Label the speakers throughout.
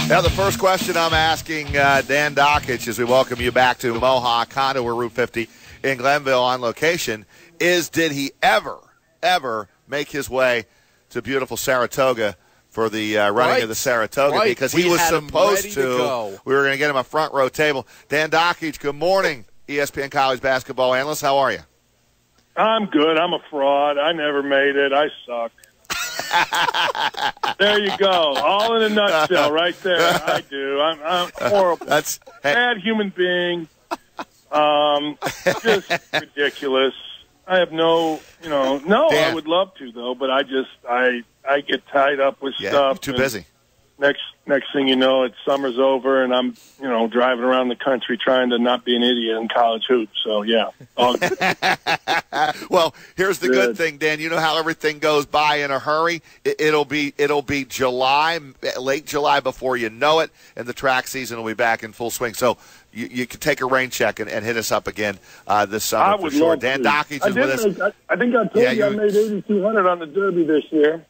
Speaker 1: Now, the first question I'm asking Dan Dakich as we welcome you back to Mohawk Honda, we're Route 50 in Glenville on location, is did he ever make his way to beautiful Saratoga for the running of the Saratoga?
Speaker 2: Right.
Speaker 1: Because he was supposed to. We were going to get him a front row table. Dan Dakich, good morning, ESPN college basketball analyst. How are you?
Speaker 3: I'm good. I'm a fraud. I never made it. I suck. There you go. All in a nutshell right there. I do. I'm horrible. Bad human being. Just ridiculous. I have no, I would love to, though, but I get tied up with stuff.
Speaker 1: Too busy.
Speaker 3: Next thing you know, summer's over, and I'm, driving around the country trying to not be an idiot in college hoops. So, yeah.
Speaker 1: Well, here's the good thing, Dan. You know how everything goes by in a hurry? It'll be July, late July before you know it, and the track season will be back in full swing. So you can take a rain check and hit us up again this summer for sure. Dan Dakich is with us.
Speaker 3: I think I told you I made 8,200 on the Derby this year.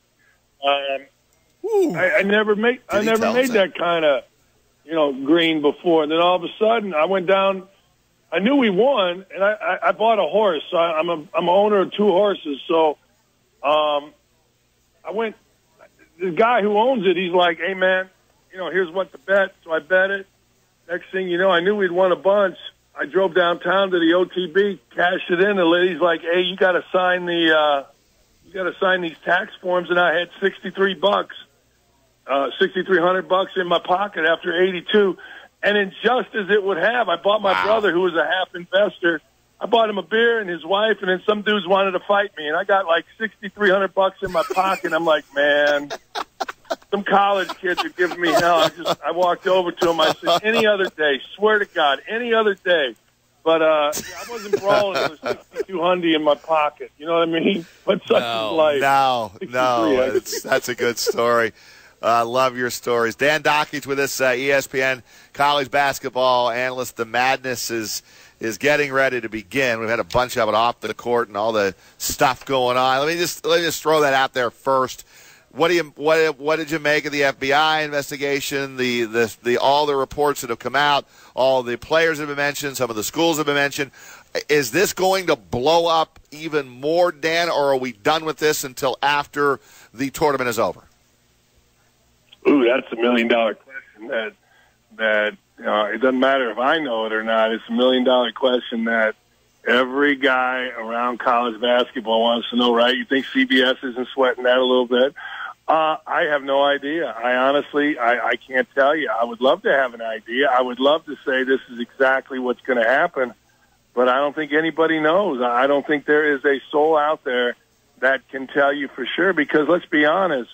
Speaker 3: I never made that kind of, green before. And then all of a sudden, I went down. I knew we won, and I bought a horse. So I'm an owner of 2 horses. So I went. The guy who owns it, he's like, "Hey man, here's what to bet." So I bet it. Next thing you know, I knew we'd won a bunch. I drove downtown to the OTB, cashed it in. The lady's like, "Hey, you got to sign these tax forms," and I had $63. $6,300 in my pocket after 82. And then just as it would have, I bought my brother, who was a half investor, I bought him a beer and his wife, and then some dudes wanted to fight me. And I got like $6,300 in my pocket. I'm like, man, some college kids are giving me hell. I walked over to him. I said, any other day, swear to God, any other day. But I wasn't brawling with $6,200 in my pocket. You know what I mean? But such is life.
Speaker 1: No, that's a good story. Love your stories. Dan Dakich with us, ESPN college basketball analyst. The madness is getting ready to begin. We've had a bunch of it off the court and all the stuff going on. Let me just throw that out there first. What did you make of the FBI investigation? The all the reports that have come out, all the players have been mentioned, some of the schools have been mentioned. Is this going to blow up even more, Dan, or are we done with this until after the tournament is over?
Speaker 3: Ooh, that's $1 million question. That it doesn't matter if I know it or not. It's $1 million question that every guy around college basketball wants to know, right? You think CBS isn't sweating that a little bit? I have no idea. I honestly can't tell you. I would love to have an idea. I would love to say this is exactly what's going to happen, but I don't think anybody knows. I don't think there is a soul out there that can tell you for sure, because let's be honest,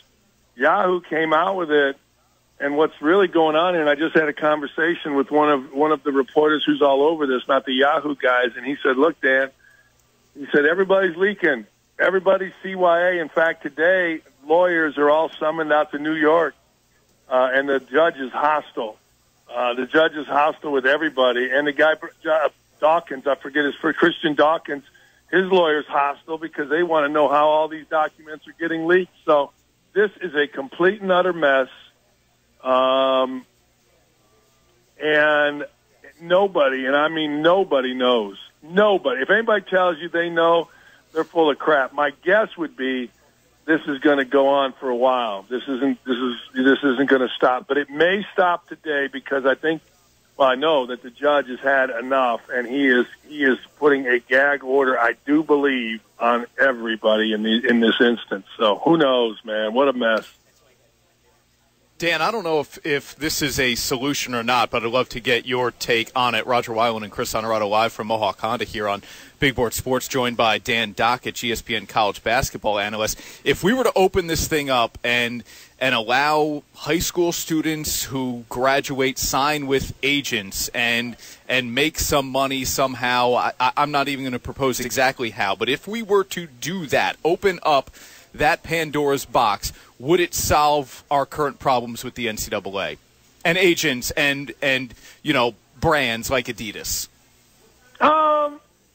Speaker 3: Yahoo came out with it, and what's really going on here, and I just had a conversation with one of the reporters who's all over this, not the Yahoo guys, and he said, look, Dan, he said, everybody's leaking. Everybody's CYA. In fact, today, lawyers are all summoned out to New York, and the judge is hostile. The judge is hostile with everybody, and the guy, Dawkins, I forget his first, Christian Dawkins, his lawyer's hostile because they want to know how all these documents are getting leaked. So this is a complete and utter mess, and nobody, and I mean nobody knows. Nobody. If anybody tells you they know, they're full of crap. My guess would be this is going to go on for a while. This isn't going to stop, but it may stop today because I know that the judge has had enough, and he is putting a gag order, I do believe, on everybody in this instance. So who knows, man? What a mess.
Speaker 2: Dan, I don't know if this is a solution or not, but I'd love to get your take on it. Roger Weiland and Chris Honorado live from Mohawk Honda here on Big Board Sports, joined by Dan Dakich, ESPN college basketball analyst. If we were to open this thing up and allow high school students who graduate sign with agents and make some money somehow, I'm not even going to propose exactly how, but if we were to do that, open up that Pandora's box, would it solve our current problems with the NCAA and agents and brands like Adidas?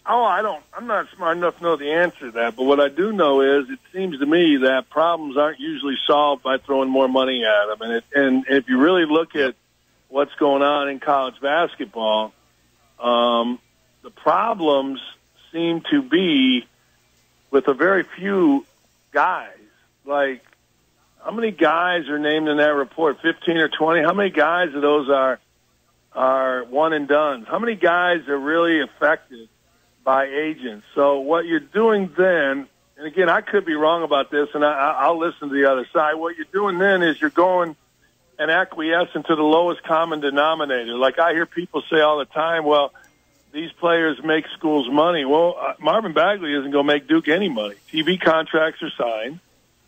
Speaker 3: I'm not smart enough to know the answer to that, but what I do know is it seems to me that problems aren't usually solved by throwing more money at them. And if you really look at what's going on in college basketball, the problems seem to be with a very few guys. Like, how many guys are named in that report? 15 or 20? How many guys of those are one and dones? How many guys are really affected by agents? So what you're doing then, and again, I could be wrong about this, and I'll listen to the other side. What you're doing then is you're going and acquiescing to the lowest common denominator. Like I hear people say all the time, well, these players make schools money. Well, Marvin Bagley isn't going to make Duke any money. TV contracts are signed.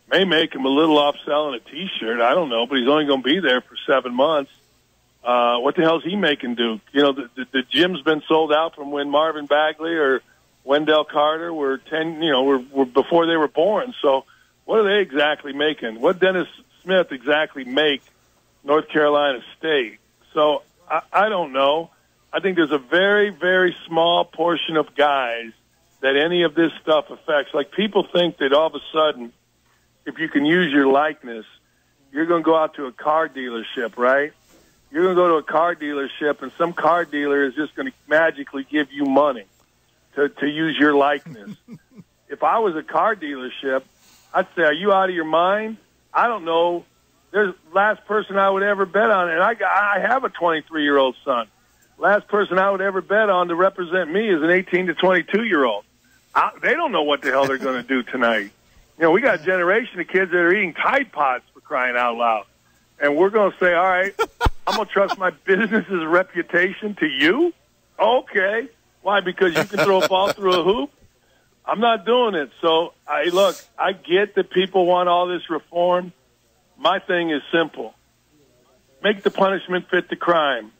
Speaker 3: May make him a little off selling a T-shirt. I don't know, but he's only going to be there for 7 months. What the hell is he making Duke? You know, the gym's been sold out from when Marvin Bagley or Wendell Carter were were before they were born. So what are they exactly making? What Dennis Smith exactly make North Carolina State? So I don't know. I think there's a very, very small portion of guys that any of this stuff affects. Like, people think that all of a sudden, if you can use your likeness, you're going to go out to a car dealership, right? You're going to go to a car dealership, and some car dealer is just going to magically give you money to use your likeness. If I was a car dealership, I'd say, are you out of your mind? I don't know. There's the last person I would ever bet on, and I have a 23-year-old son. Last person I would ever bet on to represent me is an 18 to 22-year-old. They don't know what the hell they're going to do tonight. You know, we got a generation of kids that are eating Tide Pods, for crying out loud. And we're going to say, all right, I'm going to trust my business's reputation to you? Okay. Why? Because you can throw a ball through a hoop? I'm not doing it. So, look, I get that people want all this reform. My thing is simple. Make the punishment fit the crime.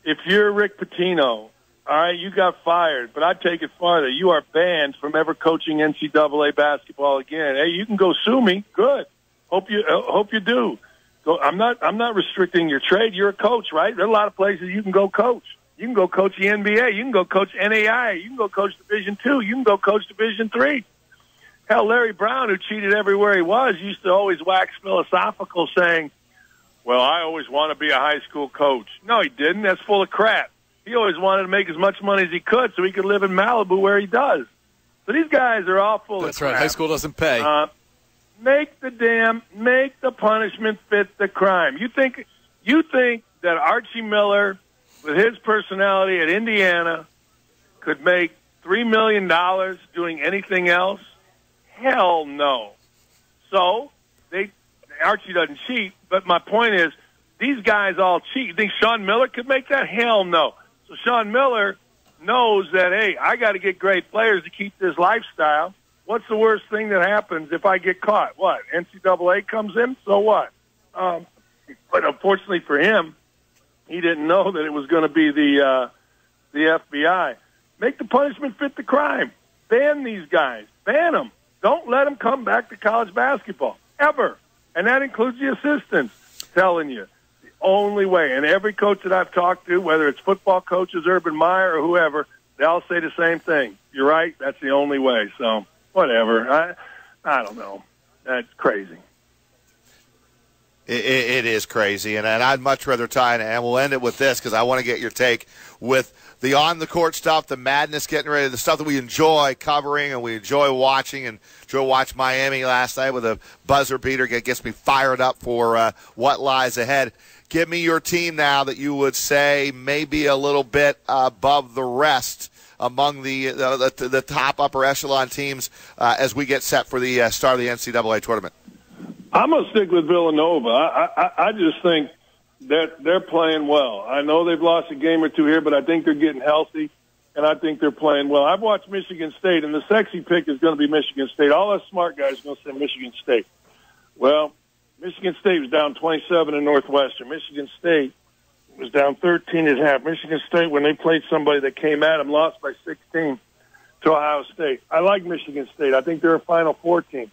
Speaker 3: If you're Rick Pitino, all right, you got fired, but I take it farther. You are banned from ever coaching NCAA basketball again. Hey, you can go sue me. Good. Hope you do. I'm not restricting your trade. You're a coach, right? There are a lot of places you can go coach. You can go coach the NBA. You can go coach NAI. You can go coach Division II. You can go coach Division III. Hell, Larry Brown, who cheated everywhere he was, used to always wax philosophical, saying, well, I always want to be a high school coach. No, he didn't. That's full of crap. He always wanted to make as much money as he could so he could live in Malibu where he does. So these guys are all full of crap.
Speaker 2: That's right. High school doesn't pay.
Speaker 3: Make the punishment fit the crime. You think that Archie Miller, with his personality at Indiana, could make $3 million doing anything else? Hell no. So Archie doesn't cheat, but my point is, these guys all cheat. You think Sean Miller could make that? Hell no. So Sean Miller knows that, hey, I got to get great players to keep this lifestyle. What's the worst thing that happens if I get caught? What? NCAA comes in? So what? But unfortunately for him, he didn't know that it was going to be the FBI. Make the punishment fit the crime. Ban these guys. Ban them. Don't let them come back to college basketball, ever. And that includes the assistants. Telling you, the only way, and every coach that I've talked to, whether it's football coaches, Urban Meyer, or whoever, they all say the same thing. You're right. That's the only way. So whatever. I don't know. That's crazy.
Speaker 1: It is crazy, and I'd much rather tie it, and we'll end it with this because I want to get your take with the on-the-court stuff, the madness getting ready, the stuff that we enjoy covering and we enjoy watching, and Joe watched Miami last night with a buzzer beater. Gets me fired up for what lies ahead. Give me your team now that you would say maybe a little bit above the rest among the top upper echelon teams as we get set for the start of the NCAA tournament.
Speaker 3: I'm going to stick with Villanova. I just think that they're playing well. I know they've lost a game or two here, but I think they're getting healthy, and I think they're playing well. I've watched Michigan State, and the sexy pick is going to be Michigan State. All us smart guys are going to say Michigan State. Well, Michigan State was down 27 in Northwestern. Michigan State was down 13 at half. Michigan State, when they played somebody that came at them, lost by 16 to Ohio State. I like Michigan State. I think they're a Final Four team.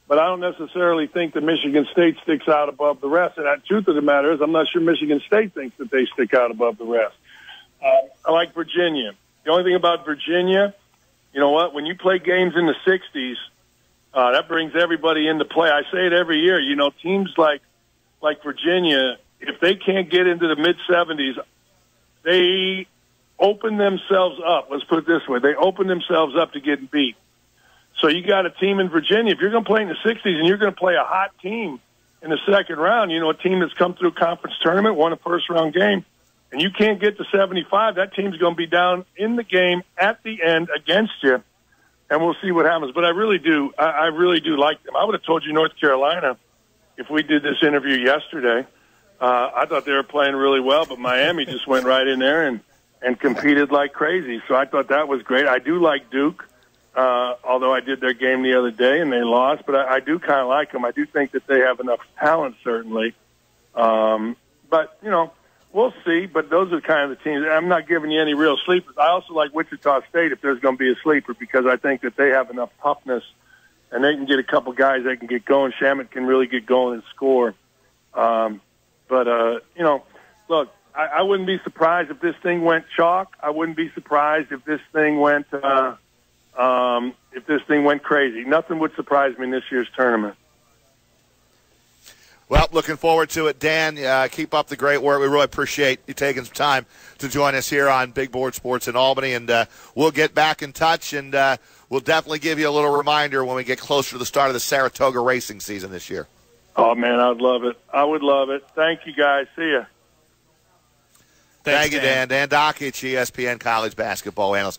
Speaker 3: But I don't necessarily think that Michigan State sticks out above the rest. And the truth of the matter is I'm not sure Michigan State thinks that they stick out above the rest. I like Virginia. The only thing about Virginia you know what? When you play games in the 60s, that brings everybody into play. I say it every year. You know, teams like Virginia, if they can't get into the mid-70s, they open themselves up. Let's put it this way. They open themselves up to getting beat. So you got a team in Virginia. If you're going to play in the 60s and you're going to play a hot team in the second round, you know, a team that's come through a conference tournament, won a first-round game, and you can't get to 75, that team's going to be down in the game at the end against you, and we'll see what happens. But I really do like them. I would have told you North Carolina if we did this interview yesterday. I thought they were playing really well, but Miami just went right in there and competed like crazy. So I thought that was great. I do like Duke, although I did their game the other day and they lost, but I do kind of like them. I do think that they have enough talent, certainly. But, you know, we'll see. But those are kind of the teams. I'm not giving you any real sleepers. I also like Wichita State if there's going to be a sleeper, because I think that they have enough toughness and they can get a couple guys that can get going. Shamet can really get going and score. You know, look, I wouldn't be surprised if this thing went chalk. I wouldn't be surprised if this thing went crazy. Nothing would surprise me in this year's tournament.
Speaker 1: Well, looking forward to it, Dan. Keep up the great work. We really appreciate you taking some time to join us here on Big Board Sports in Albany, and we'll get back in touch, and we'll definitely give you a little reminder when we get closer to the start of the Saratoga racing season this year.
Speaker 3: Oh, man, I'd love it. I would love it. Thank you, guys. See ya.
Speaker 1: Thank you, Dan. Dan Dakich, ESPN college basketball analyst.